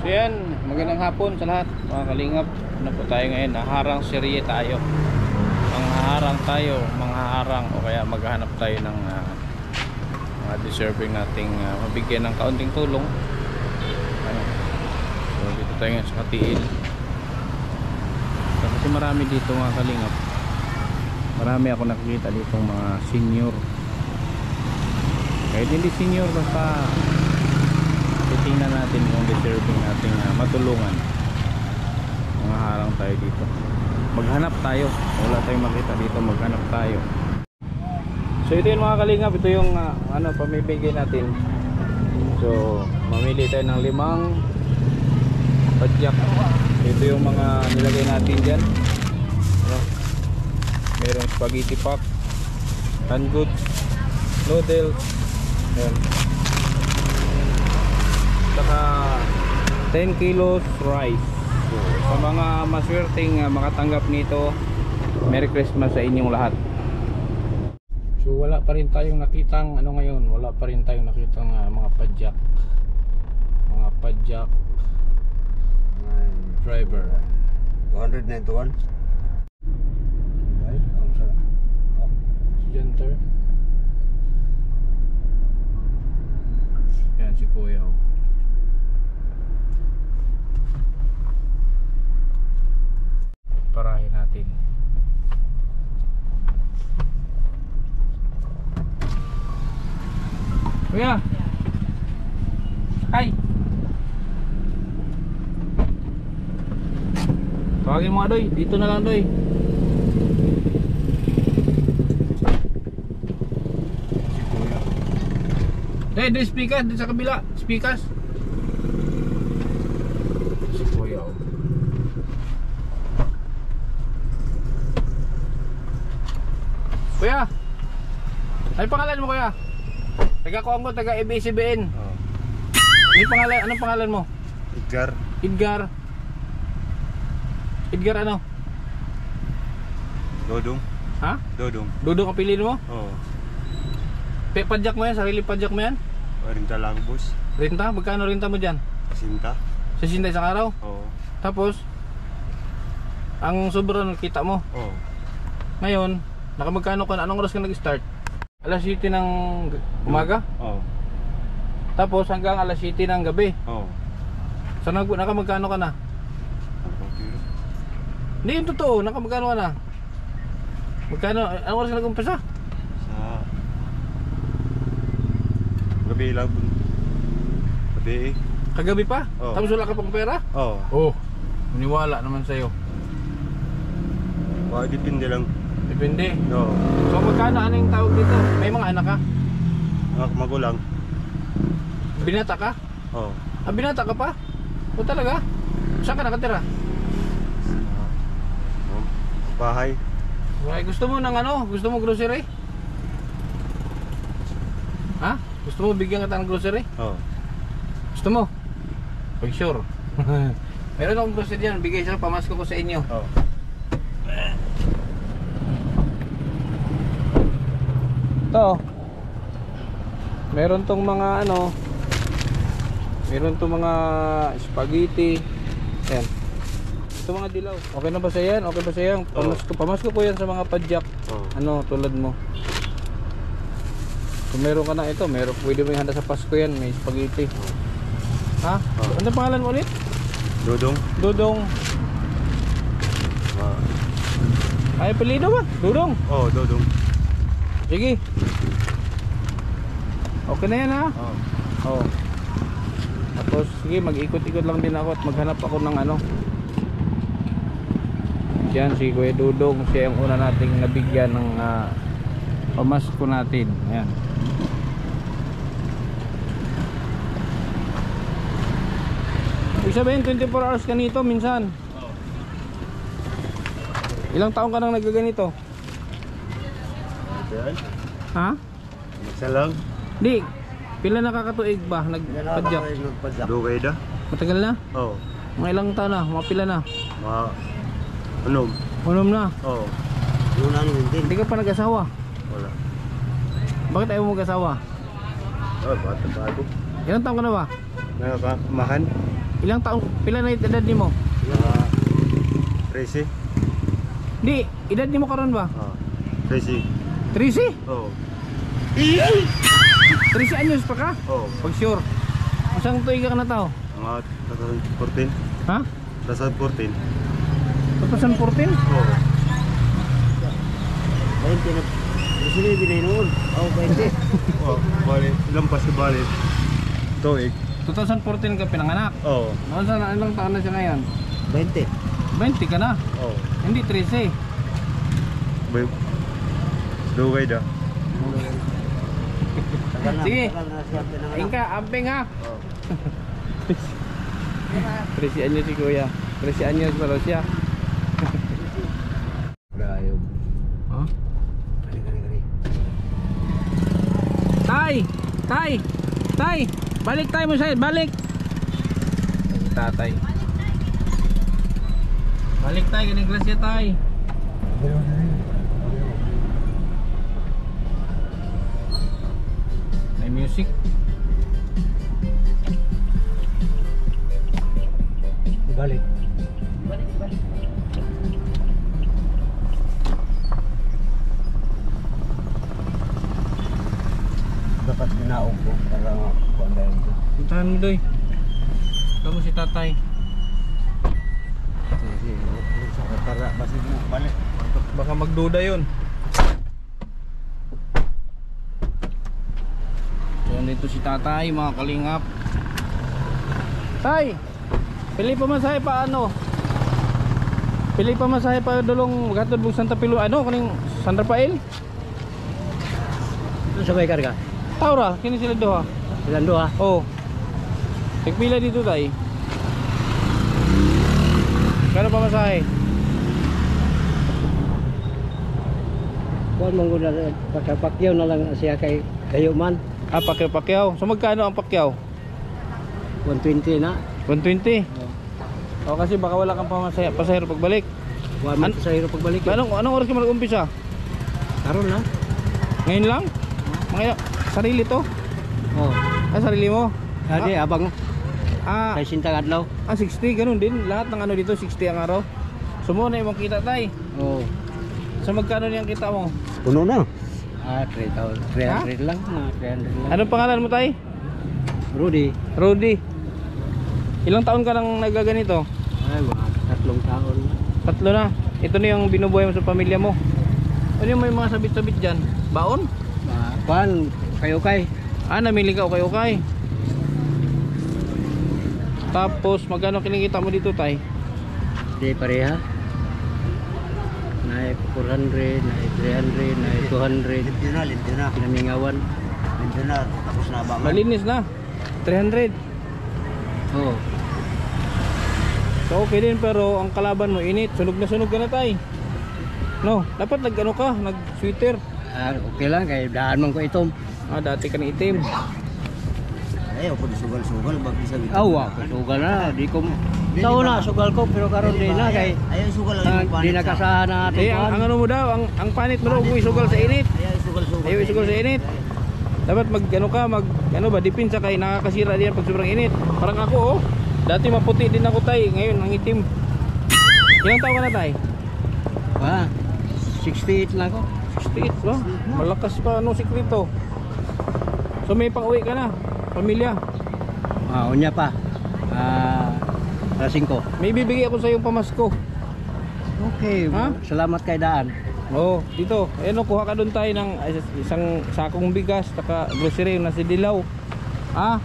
So yan, magandang hapon sa lahat mga kalingap. Ano po tayo ngayon? Naharang serye tayo. Manghaharang tayo, manghaharang o kaya maghahanap tayo ng mga deserving nating mabigyan ng kaunting tulong. Ano? So dito tayo ngayon sa Katiil. So, kasi marami dito mga kalingap. Marami ako nakikita dito mga senior. Kahit hindi senior, basta titingnan natin kung deserving nating matulungan. Manghaharang tayo dito. Maghanap tayo. Wala tayong makita dito, maghanap tayo. So ito yung mga kalingap, ito yung pamibigay natin. So mamili tayo ng 5 padyak. Ito yung mga nilagay natin dyan. Merong spaghetti pack, canned goods, noodles, ayan. Saka 10 kilos rice. So, sa mga maswerteng makatanggap nito, Merry Christmas sa inyong lahat. So wala pa rin tayong nakitang ngayon, wala pa rin tayong nakitang mga padyak. Mga padyak driver 291. right? Center. Yan si Kuya. Parahin natin. Kuya. Hi. Tawagin mo nga Doy, dito na lang Doy. Doy, speakers dito sa kabila, speakers. Si Kuya. Kuya. Ano pangalan mo Kuya? Taga Congo, taga ABS-CBN. Anong pangalan mo? Edgar. Edgar ano? Dodong. Ha? Dodong. Dudong ang pilin mo? Oo. Padyak mo yan? Sarili padyak mo yan? Rinta lang, boss. Renta? Magkano renta mo dyan? Sinta. Sa sinta isang araw? Oo. Tapos ang sobra nakita mo. Oo. Ngayon, nakamagkano ka na? Anong oras ka nag-start? Alas 7 ng umaga? Oo. Tapos hanggang alas 7 ng gabi? Oo. So nakamagkano ka na? Hindi yung totoo, nakamagkano ka na? Magkano? Anong oras ka nag-umpisa? Sa gabi lang. Gabi eh. Kagabi pa? Oo. Tapos wala ka pang pera? Oo. Oh, maniwala naman sa'yo. Depende lang. Depende. Oo. So magkano ano yung tawag dito? May mga anak ka? Magulang. Binata ka? Oo. Ah, binata ka pa? O talaga? Saan ka nakatira? Bahay. Ay, gusto mo ng Gusto mo grocery? Ha? Gusto mo bigyan kita ng grocery? Oo. Gusto mo? Pag sure. Meron akong grocery dyan. Bigay sila, pamasko ko sa inyo. Oo. Ito. Meron tong mga meron tong mga spaghetti. Ayan. Ito mga dilaw. Okay na ba sa yan? Okay ba sa yan? Pamasko ko yan sa mga padyak. Tulad mo. Kung meron ka na ito, pwede mo ihanda sa Pasko yan. May spaghetti. Ha? Ano pangalan mo ulit? Dodong. Dudong. Ay, apelido ba? Dudong. Oo, Dodong. Sige. Okay na yan ha? Oo. Tapos sige, mag-ikot-ikot lang din ako at maghanap ako ng Yan si Kuya Dudong, siya yung una nating nabigyan ng pamasko natin. Ayan. Ibig sabihin 24 hours ka nito minsan. Ilang taon ka nang nagaganito? Ha? Isa lang. Di, pila nakakatuig ba nagpadyak? Dugay da. Matagal na? Oo. Mga ilang taon na? Mga pila na? Mga unom. Unom na? Oo. Hindi ka pa nag-asawa? Wala. Bakit ayaw mo mag-asawa? Oh, bata pa ako. Ilang taon ka na ba? Nakakamahan. Ilang taon, pila na edad nimo? 13. Di, edad nimo karon ba? 13. 13? Oo. 13 anyos pa ka? Oo. Pag sure. Masang tuig ka na tao? Mga 2014. Ha? 2014. 2014? Oo. 20 na. Gusto niyo binay noon. Oh, 20. Oh, bali, ilang pa si bali. Tuig. 2014 ka pinanganak. Oo. Noon sana, ilang taon na siya ngayon? 20. 20 ka na. Oo. Hindi 13. Bay. Dugay da. Tagal na. Sige. Tagal na siya pinanganak. Ayun ka, amping ha. Oo. 13 anyos si kuya. 13 anyos pa raw siya. Ayun. Huh? Kali. Tay! Tay! Tay! Balik tayo mo sa'yo, balik! Tatay. Balik tayo, ganang grasya tay. May music. Balik. Dapat ginaog ko para kuandayan ko. Puntahan mo doy. Kamu si tatay. Sige, para basig mo balik. Baka magduda yun. So dito si tatay, mga kalingap. Tay! Pili pa masahe pa ano? Pili pa masahe pa dulong gatod bug Santa Pilu ano kaning San Rafael? Ano sabay karga? Taura, kini sila doha. Ilan doha? Oh. Tagpila dito tay. Kano pa masahe? Kuan mong guna pagkapakyaw na lang siya kay kayo man. Ah, pakyaw. So magkano ang pakyaw? 120 na. 120. O kasi baka wala kang pasahero pagbalik. Wa man sa hiro pagbalik. Anong oras ka mag-umpisa? Karon na. Ngayon lang? Mga sarili to? Oh. Ah, sarili mo? Adi abang Ah, kay sintang adlaw. 60, ganun din. Lahat ng ano dito, 60 ang araw. Sumo na yung kita tay. Oh. So magkano niyang kita mo? Puno na. 3,000. 300 lang. 300 lang. Anong pangalan mo tay? Rudy. Rudy. Ilang taon ka nang nagaganito? Ay, mga 3 taon na. 3 na. Ito na yung binubuhay mo sa pamilya mo. Ano yung may mga sabit-sabit dyan? Baon? Kuan, kayo kay. Ah, namili ka okay. Tapos magkano kinikita mo dito tay? Di pareha. Naik 400, naik 300, naik 200. Limpyo na. Pinamingawan. Limpyo na. Tapos na abangan. Malinis na. 300. Oo. So okay din pero ang kalaban mo init. Sunog na sunog ka na tay. No, dapat nag-ano ka, nag-sweater. Okay lang kay daan man ko itom. Ah, dati ka na itim. Ayaw ko sugal-sugal bag isa gito. Awa, sugal na, di ko. Tao na sugal ko pero karon di na kay. Ayaw sugal lang Ah, di nakasahan na Eh, ang ano mo daw, ang panit mo daw, huwag mo isugal sa init. Ayaw sugal-sugal. Ayaw isugal sa init. Dapat ano ka, ano ba, dipinsa kay nakakasira din pag sobrang init. Parang ako oh. Dati maputi din ako tay, ngayon ang itim. Ilang taon ka na tay? Ah, 68 lang ko. 68 ba? Malakas pa, ano sikreto? So may pang-uwi ka na, pamilya. Ah, unya pa. Rasing ko. May bibigay ako sa iyong pamasko. Okay, Ha? salamat kay daan. Oh, dito. Ayun, oh, kuha ka doon tayo ng isang sakong bigas, taka grocery yung nasa dilaw. Ah,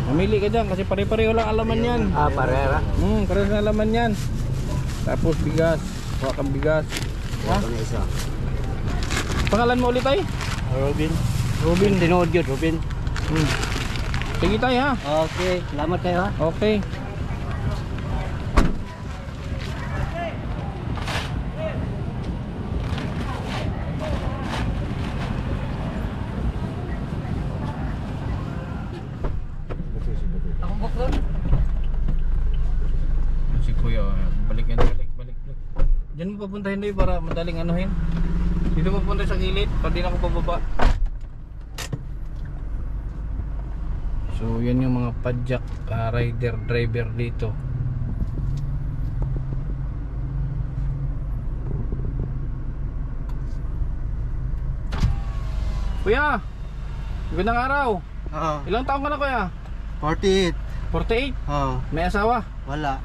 mamili ka dyan kasi pare-pareho lang alaman yan. Parera. Pareho na alaman yan. Tapos bigas, kuha kang bigas. Ha? Na isa. Pangalan mo ulit ay? Robin. Robin tinood yun, Robin. Sige tayo ha. Okay, salamat kayo ha. Okay. Si Kuya, balik. Diyan mo papuntahin doon para madaling anuhin. Dito papunta sa gilid, pati na ako pababa. So yan yung mga padjak rider driver dito. Kuya, magandang araw. Oo. Ilang taon ka na kuya? 48. 48? Oo. May asawa? Wala.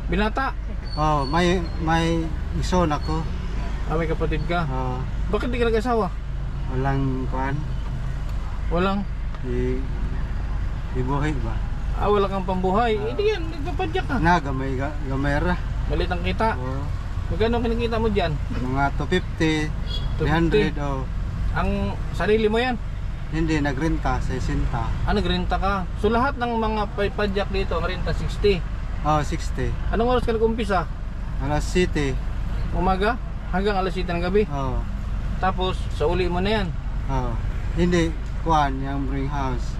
Binata? Oh, may ison ako. May kapatid ka? Oh, Bakit di ka nag-asawa? walang kuan. Walang? Ibuhay ba? Wala kang pambuhay. Hindi yan, nagpapadyak ka. Na gamay ra. Malit ang kita. Oh, Magkano kinikita mo dyan? mga 250, 250. 300 oh. Ang sarili mo yan? Hindi nagrenta sa Sinta. Nagrenta ka. So lahat ng mga padyak dito, ang renta 60. Oh, 60. Anong oras ka nag-umpisa? Alas City. Umaga? Hanggang alas 7 ng gabi? Oh. Tapos, sa uli mo na yan? Oh. Hindi kuan yung bring house.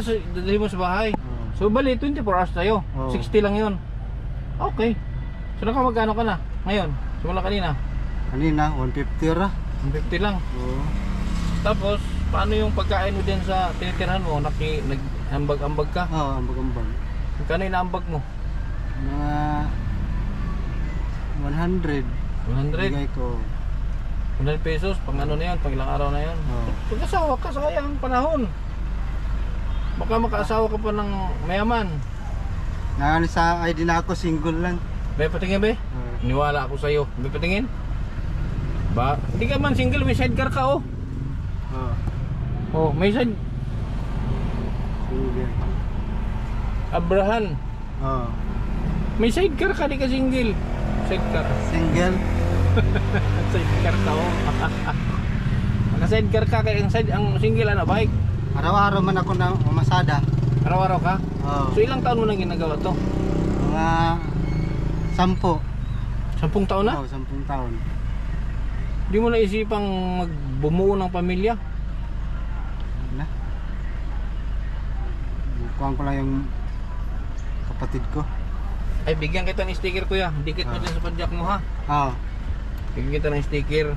So dadali mo sa bahay? Oh. So bali, 24 hours tayo. Oo. 60 lang yun. Okay. So magkano ka na ngayon? Simula kanina? Kanina 150 ra. 50 lang. Oh. Tapos, paano yung pagkain mo din sa tinitirhan mo? Nag-ambag-ambag ka? Oh, ambag-ambag. Magkano inaambag mo? Mga 100. 100? Bigay ko. 100 pesos? Pang ano na yan? Pang ilang araw na yan? Oh. Pag-asawa ka, sayang panahon. Baka makaasawa ka pa ng mayaman. Naan sa ID na ako single lang. May patingin ba? Oh. Niwala ako sa'yo. May patingin? Ba? Hindi ka man single, may sidecar ka oh. Oh. May side. Single. Abrahan. Oh. May sidecar ka, di ka single. Sidecar. Single. Sidecar ka oh. Naka-sidecar ka kaya ang single ano, bike. Araw-araw man ako na umasada. Araw-araw ka? Oh. So ilang taon mo nang ginagawa to? Mga 10. 10 taon na? Oh, 10 taon. Di mo naisipang magbumuo ng pamilya? Na. Bukuhan ko lang yung kapatid ko. Ay, bigyan kita ng sticker kuya. Dikit mo din sa padjak mo ha. Oh. Bigyan kita ng sticker.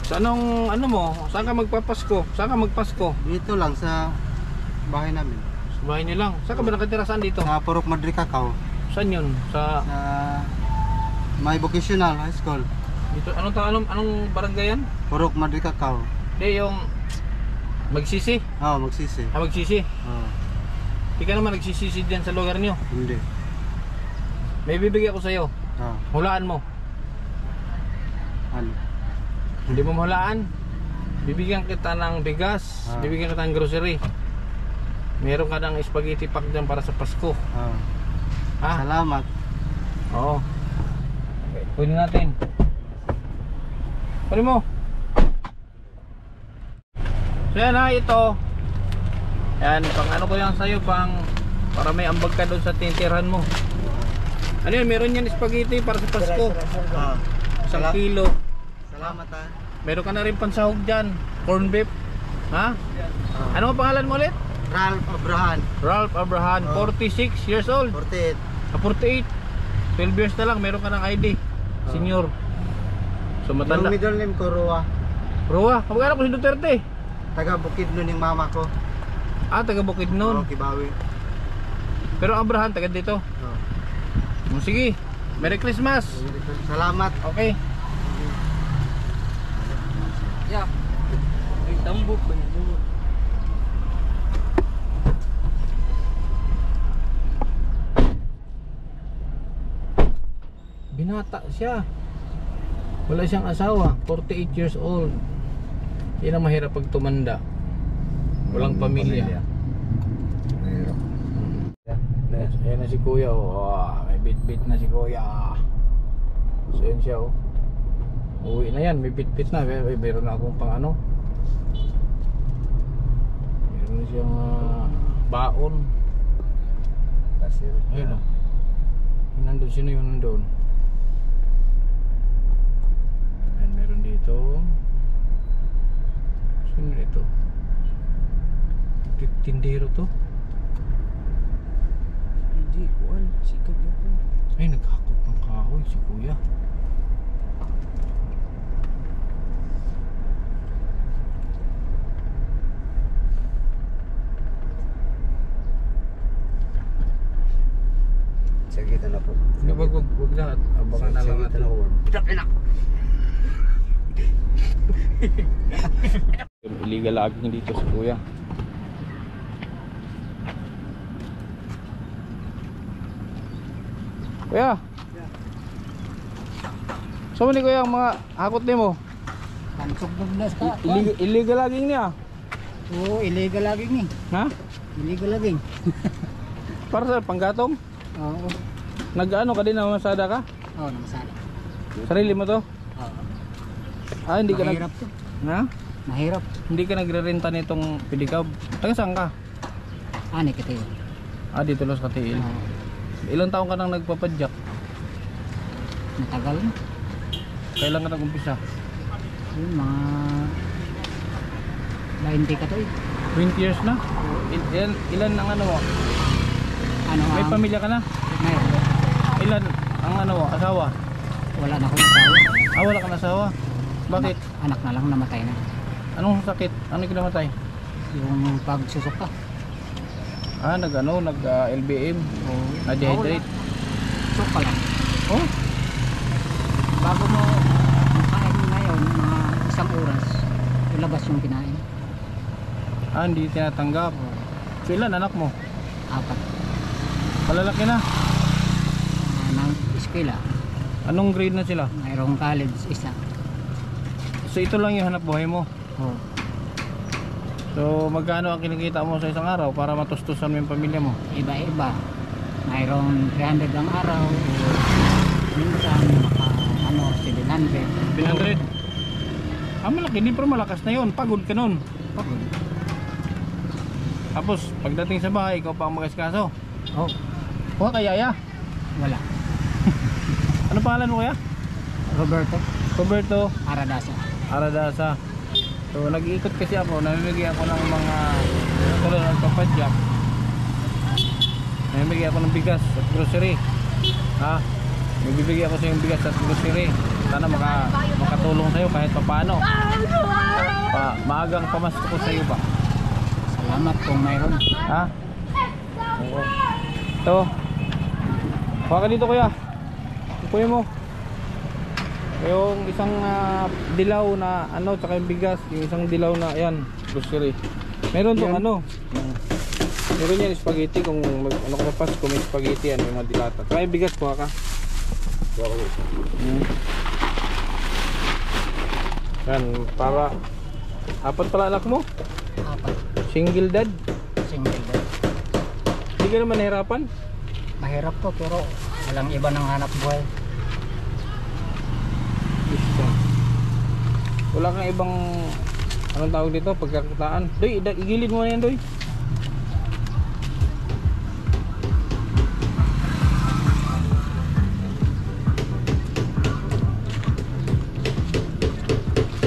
Sa anong, ano mo? Saan ka magpapasko? Saan ka magpasko? Dito lang sa bahay namin. Sa bahay niyo lang. Saan ka ba nakatira? Saan dito? Sa Purok Madrid Cacao. Saan yun? Sa Sa may vocational high school. dito. Anong barangay yan? Purok Madrid Cacao. Hindi, yung Magsisi. Oh, magsisi. Magsisi. Oh. Hindi ka naman nagsisisi dyan sa lugar niyo. Hindi. May bibigyan ko sa'yo. Oh. Hulaan mo. Ano? Hindi mo mahulaan. Bibigyan kita ng bigas. Bibigyan kita ng grocery. Meron ka ng spaghetti pack dyan para sa Pasko. Oh. Ha? Salamat. Oo. Okay, kunin natin. Kunin mo. So yan ha, ito. Yan, pang ano ko yan sa'yo, pang para may ambag ka doon sa tintirhan mo. Ano yun, meron yan spaghetti para sa Pasko. Oh. 1 kilo. Salamat ha. Meron ka na rin pansahog dyan. Corn beef. Ha? Ano ang pangalan mo ulit? Ralph Abrahan. Ralph Abrahan, 46 years old. 48. 48. 12 years na lang, meron ka ng ID. Senior. So Yung matanda. middle name ko, Roa. Roa, kamag-anak ko si Duterte. Taga Bukidnon yung mama ko. Taga Bukidnon. Oh, Kibawi. Pero Abrahan, taga dito. Oh. Sige, Merry Christmas. Salamat. Okay. Yeah. Ay, tambok ba niya? Binata siya. Wala siyang asawa. 48 years old. Yan ang mahirap pag tumanda. Walang pamilya. Mahirap. Ayan na si kuya. May bit-bit na si kuya. So yan siya oh. Uwi na yan. May bit-bit na. Meron na akong pang ano. Meron na siyang baon. Ayun oh. Yung nandun. Sino yung nandun? Ayan, meron dito. Sino ito? Tindero to? Hindi ko alam. Sikap na po. Ay, naghakot ng kahoy si kuya. Illegal logging dito sa kuya. Kuya. So mani kuya ang mga hakot nimo. Pansugdog na sa Illegal logging niya. Oo, illegal lagi ni. Ha? Illegal lagi. Para sa panggatong? Oo. Nag-ano ka din na masada ka? Oo, namasada. Sarili mo to? Oo. Ah, hindi ka Mahirap to. Ha? Mahirap. Hindi ka nagre-renta nitong pedicab. Taga saan ka? Ani kita yun. Ah, dito lang sa Katiil. Oo. Ilang taon ka nang nagpapadyak? Matagal na. Kailan ka nag-umpisa? Yun, mga 20 ka to eh. 20 years na? Ilan ang ano mo? Ano May ang... pamilya ka na? Meron. Ilan ang ano mo? Asawa? Wala na akong asawa. Ah, wala kang asawa? Bakit? Anak na lang namatay na. Anong sakit? Ano kinamatay? Yung pagsusok ka. Ah, LBM. Oo. Na-dehydrate. Susok ka lang. Oh? Bago mo makain ngayon, mga isang oras, ilabas yung kinain. Ah, hindi tinatanggap. So ilan anak mo? 4. Malalaki na. Ng eskwela. Anong grade na sila? Mayroong college, isa. So ito lang yung hanap buhay mo. Oo. So magkano ang kinikita mo sa isang araw para matustusan mo yung pamilya mo? Iba-iba. Mayroong 300 ang araw. Minsan, maka, 700. 300? Ah, malaki din pero malakas na yun. Pagod ka nun. Pagod. Tapos pagdating sa bahay, ikaw pa ang mag-askaso. Oh, Kuha ka yaya. wala. Ano pangalan mo kuya? Roberto Roberto Aradasa. Aradasa. So nag-iikot kasi ako, namimigay ako ng mga tulad ng papadyak. Namimigay ako ng bigas at grocery. Ha? Nagbibigay ako sa yung bigas at grocery. Sana makatulong sa'yo kahit paano. Maagang pamasko ko sa'yo ba? Salamat kung mayroon. Ha? Oo. Ito. Kuha ka dito kuya. Kuya mo. Yung isang dilaw na ano, tsaka yung bigas. Yung isang dilaw na, ayan, grocery. Meron tong ano. Meron yan spaghetti kung ano ka sa Pasko, may spaghetti yan, yung mga dilata. Tsaka yung bigas, kuha ka. Kuha ka dito. Yan, para 4 pala anak mo? 4. Single dad? Single dad. Hindi ka naman nahirapan? Mahirap to pero walang iba ng hanap buhay. Wala kang ibang anong tawag dito, pagkakitaan. Doy, igilid mo na yan, Doy.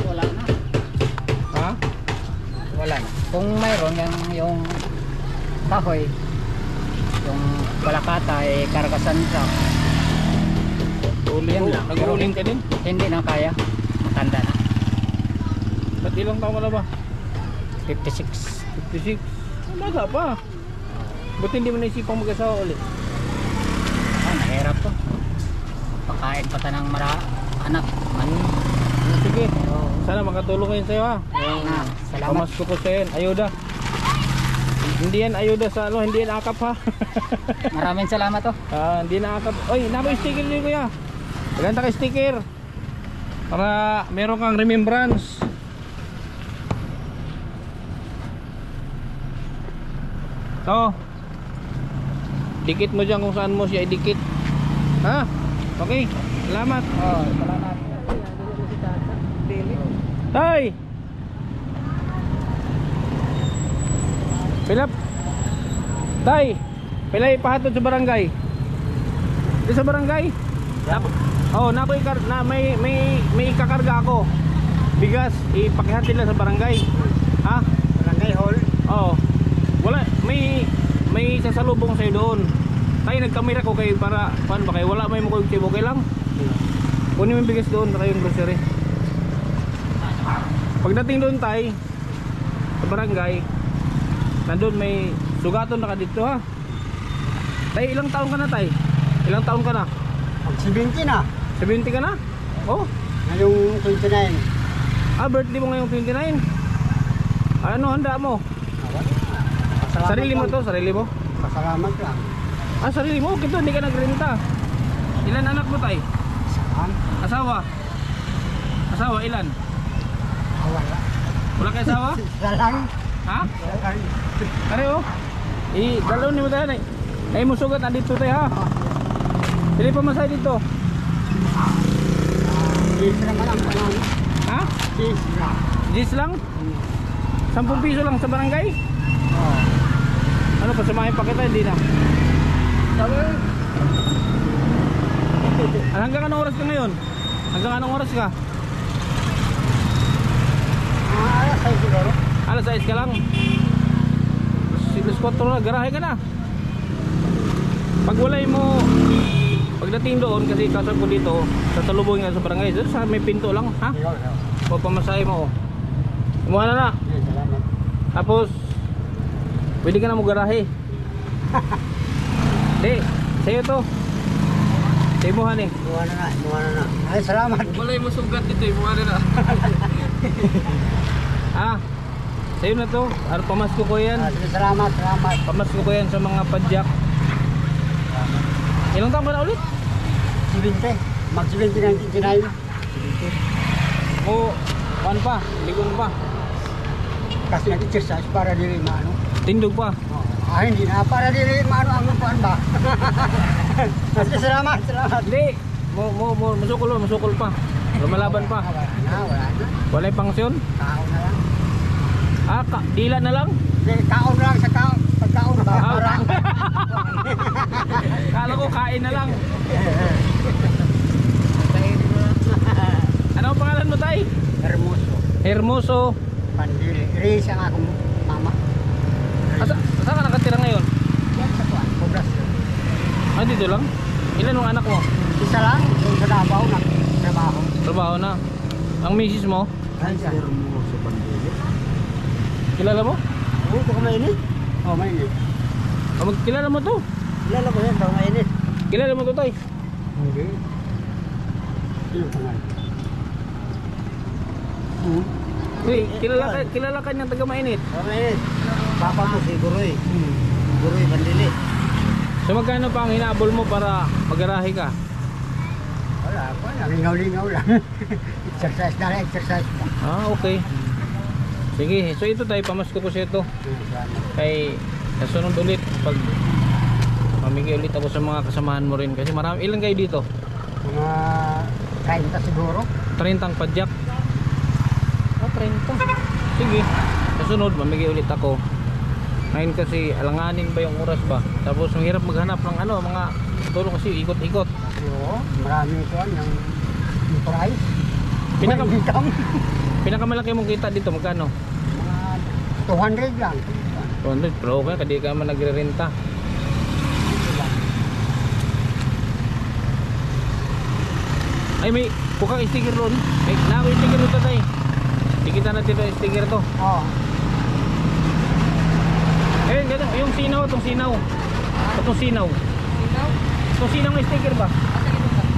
Wala na. Ha? Wala na. Kung mayroon yung kahoy, yung balakata ay kargasan sa yan lang. Nag-uling ka din? hindi na kaya. Matanda na. Ba't ilang taon ka na ba? 56. 56? Baga pa. Ba't hindi mo naisipang mag-asawa ulit? Nahirap to. Pakain pa tanang anak. Sige. Oo. Sana makatulong kayo sa'yo ha. Salamat. Pamasko ko sa'yo yan. Ayuda. Hindi yan ayuda sa ano, hindi yan akap ha. Maraming salamat to. Hindi na akap. Oy, nako sticker niyo kuya. Maganda ka sticker. Para meron kang remembrance. So, dikit mo dyan kung saan mo siya idikit. Ha? Okay. Salamat. Oh, salamat. Tay! Pilap. Tay! Pilay pahatod sa barangay. Di sa barangay? Oh, may ikakarga ako. Bigas, ipakihatid lang sa barangay. Ha? Barangay hall. Oo. Wala, may sasalubong sa'yo doon. Tay, nagkamera ko kayo para paano ba kayo? Wala may mukha yung okay lang? Kunin mo yung bigas doon, saka yung grocery. Pagdating doon tay sa barangay, nandun may sugaton na ka dito ha. Tay, ilang taon ka na tay? Ilang taon ka na? 70 na. 70 ka na? Oh? Ngayong 29. Ah, birthday mo ngayong 29. Ano handa mo? Pasalamat Sarili mo lang. to, sarili mo? Pasalamat lang. Ah, sarili mo? Kito, hindi ka nagrenta. Ilan anak mo tay? Saan? Asawa? Asawa, ilan? Wala. Wala kayo asawa? Salang. Ha? Salang. Pareho? Dalaw ni mo tayo na. Ay mo sugat andito tayo ha. Pili pa masay dito. Cheese naman ang panang. Ha? Cheese lang. Gis lang? 10 piso lang sa barangay? Oo. Ano, pasamahin pa kita, hindi na. Sabi. Hanggang anong oras ka ngayon? Hanggang anong oras ka? Alas ay siguro. Alas 6 ka lang. Alas 4 na, garahe ka na. Pag walay mo, pagdating doon, kasi kasal ko dito, sa talubong nga sa barangay, doon sa may pinto lang, ha? O pamasahe mo, oh. Kumuha na na. Salamat. Tapos, pwede ka na mo garahe. Hindi, sa'yo to. Sa'yo mo han eh. Muha na na. Muha na na. Ay, salamat. Walay mo sugat dito, mukha na na. Ah, sa'yo na to. Ano, pamasko ko yan. Salamat. Salamat. Pamasko ko yan sa mga padyak. Ilang taon ka na ulit? 70. Mag-70 ng 29. O, pan pa, ligon pa. Kasi nag-exercise para dili maano. Tindog pa. Ah, hindi na. Para dili maano ang lupuan ba? Mas salamat. Salamat. Hindi, musukol pa. Lumalaban pa. Wala na. Walay pangsyon. Kaon na lang. Ah, dila na lang. Hindi, kaon lang sa kaon. Pagkaon na. Para. Kala ko kain na lang. Ano ang pangalan mo tay? Hermoso. Hermoso. Pandili. Reyes ang akong mama. Saan ka nakatira ngayon? Yan sa kuwan. Poblasyon. Ah, dito lang? Ilan ang anak mo? Isa lang. Yung sa Davao na trabaho. Trabaho na. Ang misis mo? Ay, sa Hermoso Pandili. Kilala mo? Oo, baka mainit. Oo, mainit. Kilala mo to? Kilala mo yan, baka mainit. Kilala mo to tay? Hindi. Sino pangalan? Uy, kilala ka niyang taga mainit. Okay. Papa mo si Guroy. Guroy Bandili. So magkano pa ang hinaabol mo para magarahe ka? Wala pa. Lingaw-lingaw lang. Exercise na lang. Exercise na. Ah, okay. Sige, so ito tayo, pamasko ko sa ito. Kay nasunod ulit pag mamigay ulit ako sa mga kasamahan mo rin. Kasi marami, ilan kayo dito? Mga 30 siguro. 30 ang padyak. Ah, 30. Sige, nasunod, mamigay ulit ako. Ngayon kasi alanganin ba yung oras ba? Tapos ang hirap maghanap ng ano, mga tulong kasi ikot-ikot. Oo. Maraming kuwan yung price. Pinakamalaki mong kita dito, magkano? Mga 200 lang. 200, pero okay, kadi ka man nagre-renta. Ay, may kukang sticker ron. May nako sticker ron tayo. Dikita natin ito sticker to. Oo. Eh, ganun, yung sinaw, itong sinaw. Itong sinaw. Itong sinaw ng sticker ba?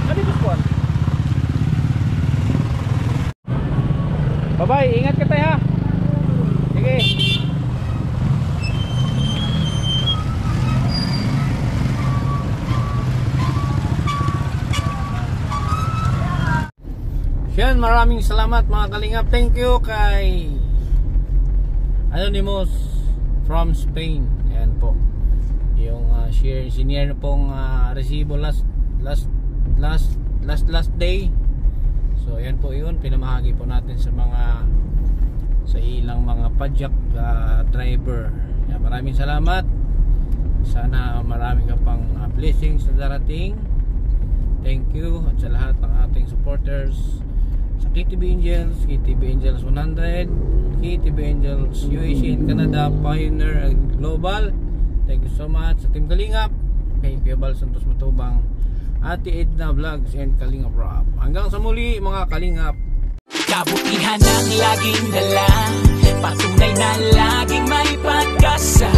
Ano ito squad? Bye-bye, ingat ka tayo ha. Sige. Yan, maraming salamat mga kalingap. Thank you kay Anonymous from Spain. Ayan po. Yung share na pong resibo last day. So ayan po yun, pinamahagi po natin sa ilang mga padyak driver. Yan, maraming salamat. Sana marami ka pang blessings na darating. Thank you at sa lahat ng ating supporters sa KTB Angels, KTB Angels 100, KTB Angels USA and Canada, Pioneer and Global. Thank you so much sa Team Kalingap, kay Kuya Bal Santos Matubang, Ate Edna Vlogs and Kalingap Rob. Hanggang sa muli mga Kalingap. Kabutihan ang laging dala, patunay na laging may pag-asa.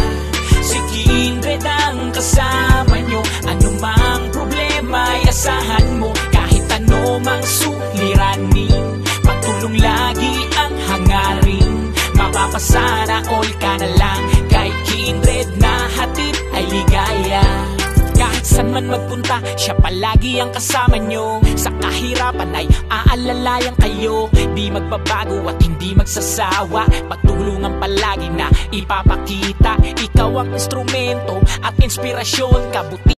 Si Kindred ang kasama nyo, anumang problema ay asahan mo. Kahit anong mang suliranin, pagtulong lagi ang hangarin. Mapapasana all ka na lang, kay Kindred na hatid ay ligaya. Kahit saan man magpunta, siya palagi ang kasama nyo. Sa kahirapan ay aalalayan kayo. Di magbabago at hindi magsasawa, pagtulungan palagi na ipapakita. Ikaw ang instrumento at inspirasyon, kabuti